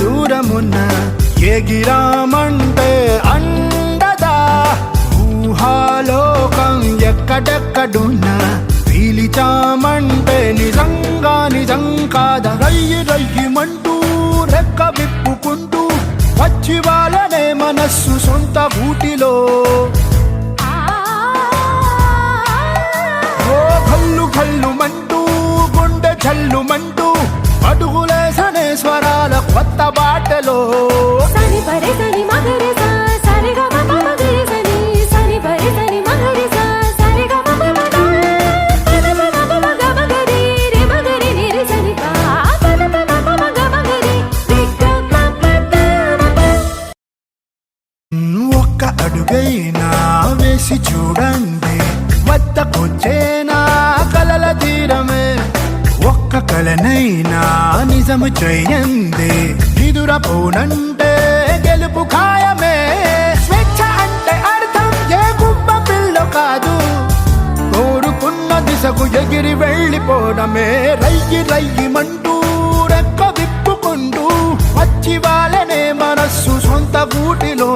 దూరమున్న ఎగిరామంటే అండదా ఊహాలోకం ఎక్కడెక్కడున్నా పీలిచామంటే నిజంగా నిజం కాదా రయ్యి రయ్యిమంటూ రెక్క విప్పుకుంటూ వచ్చి వాళ్ళనే మనస్సు సొంత గూటిలో ఓ కల్లు కల్లుమంటూ గుండె చల్లుమంటూ అడుగులేసనే స్వరాల కొత్త బాటలో ఒక్క అడుగైనా వేసి చూడండి వద్దకొచ్చేనా కలల తీరమే ఒక్క కలనైనా నిజము చేయండి నిదురపోనంటే గెలుపు ఖాయమే స్వేచ్ఛ అంటే అర్థం ఏ గుబ్బ పిల్ల కాదు కోరుకున్న దిశకు ఎగిరి వెళ్ళిపోవడమే రయ్యి రయ్యిమంటూ రెక్క విప్పుకుంటూ వచ్చి వాళ్ళనే మనస్సు సొంత గూటిలో